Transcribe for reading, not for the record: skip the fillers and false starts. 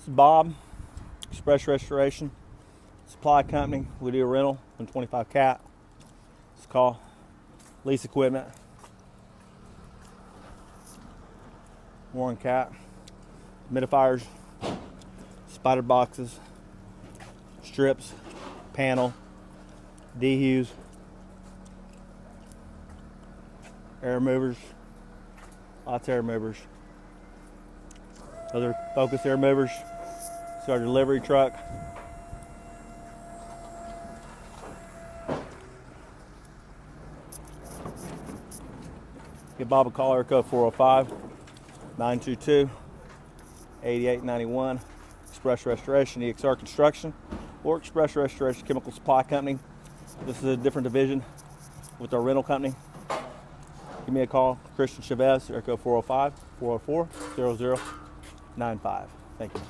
This is Bob, Express Restoration Supply Company. We do a rental, 125 cat. It's called lease equipment. Warren cat, humidifiers, spider boxes, strips, panel, dehues, air movers, lots of air movers, other Focus air movers. It's our delivery truck. Give Bob a call, area code 405-922-8891. Express Restoration, EXR Construction, or Express Restoration Chemical Supply Company. This is a different division with our rental company. Give me a call, Christian Chavez, area code 405-404-0095. Thank you.